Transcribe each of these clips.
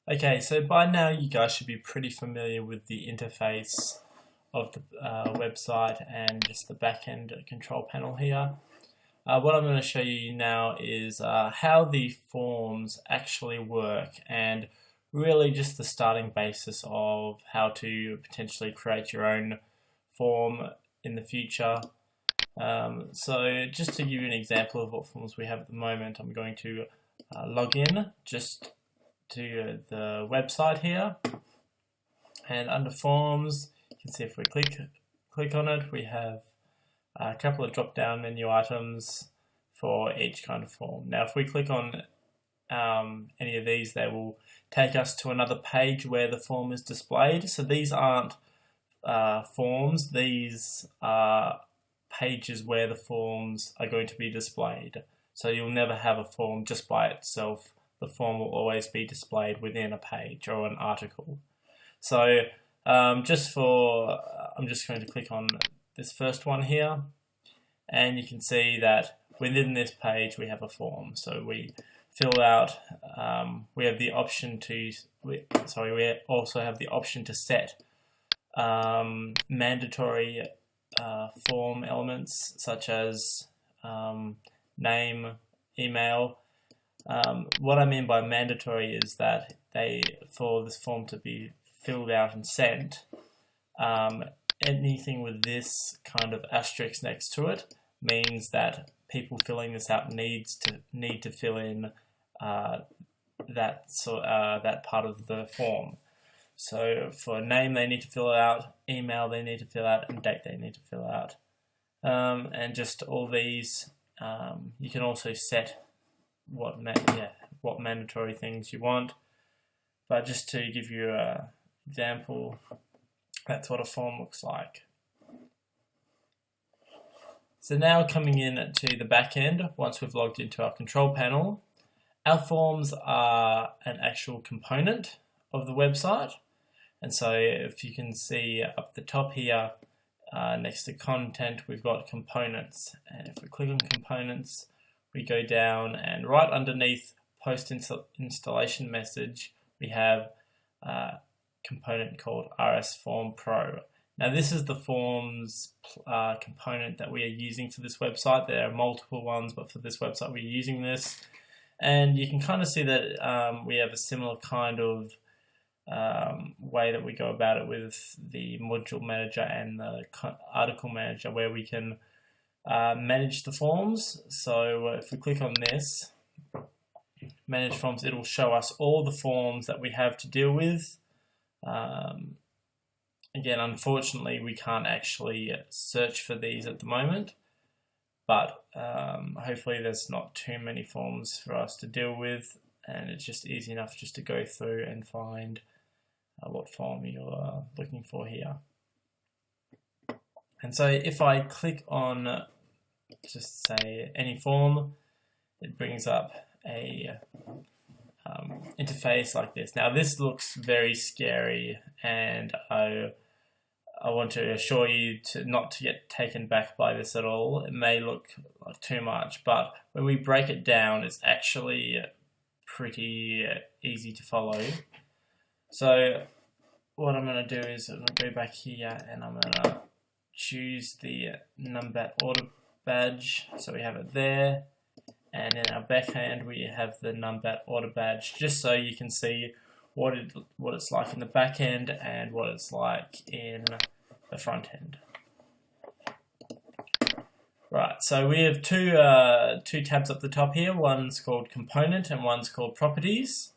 Okay, so by now you guys should be pretty familiar with the interface of the website and just the back-end control panel here. What I'm going to show you now is how the forms actually work, and really just the starting basis of how to potentially create your own form in the future. So just to give you an example of what forms we have at the moment, I'm going to log in just to the website here, and under forms you can see if we click on it, we have a couple of drop down menu items for each kind of form. Now if we click on any of these, they will take us to another page where the form is displayed. So these aren't forms, these are pages where the forms are going to be displayed. So you'll never have a form just by itself. The form will always be displayed within a page or an article. So I'm just going to click on this first one here, and you can see that within this page we have a form. So we fill out, we have the option to, we also have the option to set mandatory form elements such as name, email. What I mean by mandatory is that for this form to be filled out and sent, anything with this kind of asterisk next to it means that people filling this out need to fill in that part of the form. So for name they need to fill out, email they need to fill out, and date they need to fill out. And just all these, you can also set what mandatory things you want. But just to give you an example, that's what a form looks like. So now coming in to the back end, once we've logged into our control panel, our forms are an actual component of the website. And so if you can see up the top here, next to content, we've got components. And if we click on components, we go down, and right underneath post installation message, we have a component called RS Form Pro. Now this is the forms component that we are using for this website. There are multiple ones, but for this website we're using this. And you can kind of see that we have a similar kind of way that we go about it with the module manager and the article manager, where we can manage the forms. So if we click on this, manage forms, it'll show us all the forms that we have to deal with. Again, unfortunately, we can't actually search for these at the moment, but hopefully there's not too many forms for us to deal with, and it's just easy enough just to go through and find what form you're looking for here. And so if I click on just say any form, it brings up a interface like this. Now this looks very scary, and I want to assure you not to get taken back by this at all. It may look like too much, but when we break it down, it's actually pretty easy to follow. So what I'm going to do is I'm going to go back here, and I'm going to choose the Numbat Order badge. So we have it there, and in our backhand we have the Numbat Order badge, just so you can see what it's like in the back end and what it's like in the front end. Right, so we have two tabs up the top here. One's called Component and one's called Properties.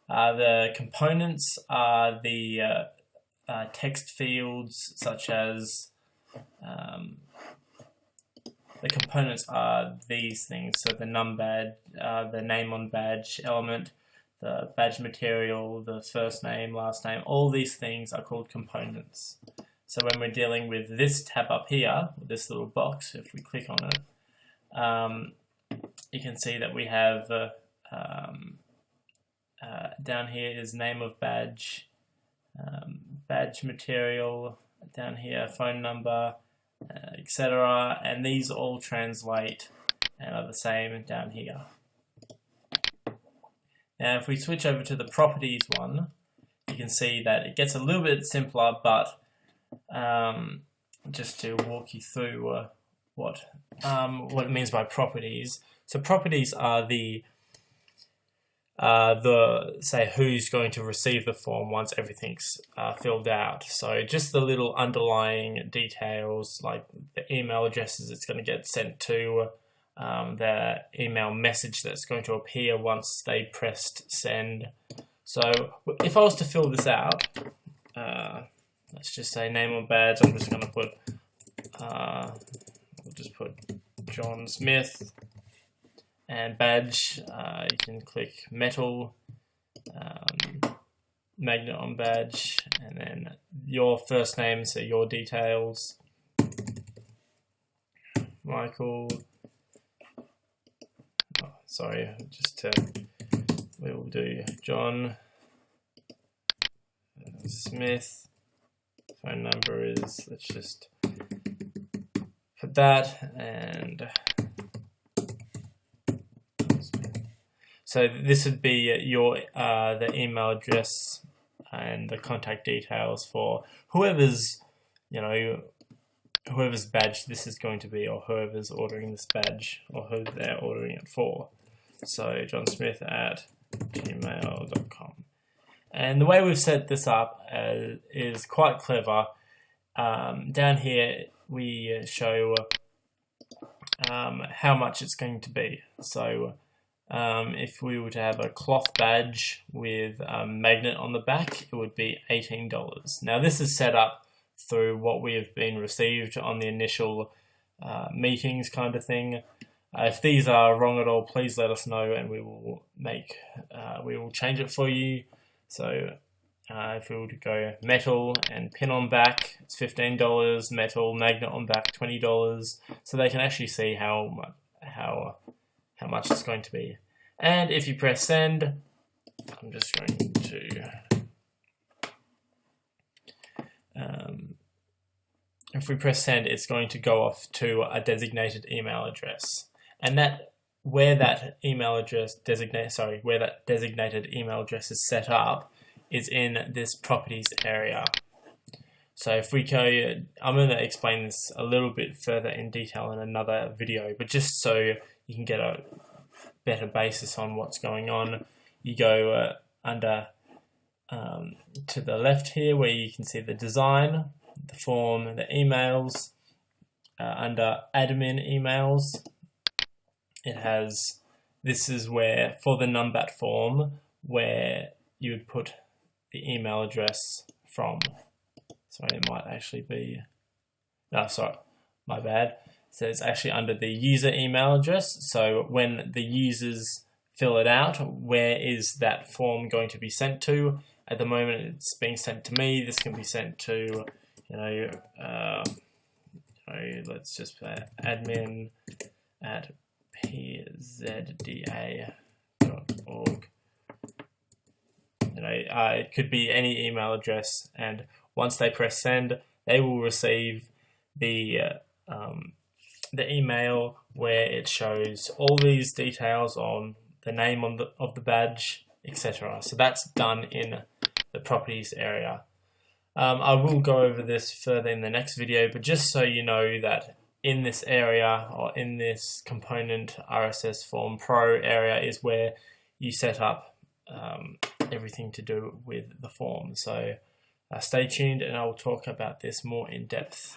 The components are the text fields, such as the components are these things. So the num badge, the name on badge element, the badge material, the first name, last name, all these things are called components. So when we're dealing with this tab up here, this little box, if we click on it, you can see that we have down here is name of badge, badge material, down here phone number, etc. And these all translate and are the same down here. Now if we switch over to the properties one, you can see that it gets a little bit simpler, but just to walk you through what it means by properties. So properties are the say who's going to receive the form once everything's filled out. So just the little underlying details, like the email addresses it's going to get sent to, the email message that's going to appear once they pressed send. So if I was to fill this out, let's just say name on badge, I'm just going to put, we'll just put John Smith, and badge, you can click metal, magnet on badge, and then your first name, so your details, Michael, we will do John Smith, phone number is, let's just put that, and so this would be your the email address and the contact details for whoever's badge this is going to be, or whoever's ordering this badge, or who they're ordering it for. So johnsmith@gmail.com. And the way we've set this up is quite clever. Down here we show how much it's going to be. So if we were to have a cloth badge with a magnet on the back, it would be $18. Now this is set up through what we have been received on the initial meetings kind of thing. If these are wrong at all, please let us know and we will change it for you. So if we were to go metal and pin on back, it's $15, metal, magnet on back, $20, so they can actually see how much it's going to be. And if you press send, I'm just going to if we press send, it's going to go off to a designated email address, and where that designated email address is set up is in this properties area. So if we go, I'm going to explain this a little bit further in detail in another video, but just so you can get a better basis on what's going on, you go under to the left here where you can see the design, the form, the emails. Under admin emails, this is where, for the Numbat form, where you would put the email address from. Sorry, it might actually be, no, sorry, my bad. So it's actually under the user email address. So when the users fill it out, where is that form going to be sent to? At the moment, it's being sent to me. This can be sent to, let's just put admin@pzda.org. It could be any email address, and once they press send, they will receive the email where it shows all these details on the name of the badge, etc. So that's done in the properties area. I will go over this further in the next video, but just so you know that in this area, or in this component RSS Form Pro area, is where you set up everything to do with the form. So stay tuned and I will talk about this more in depth.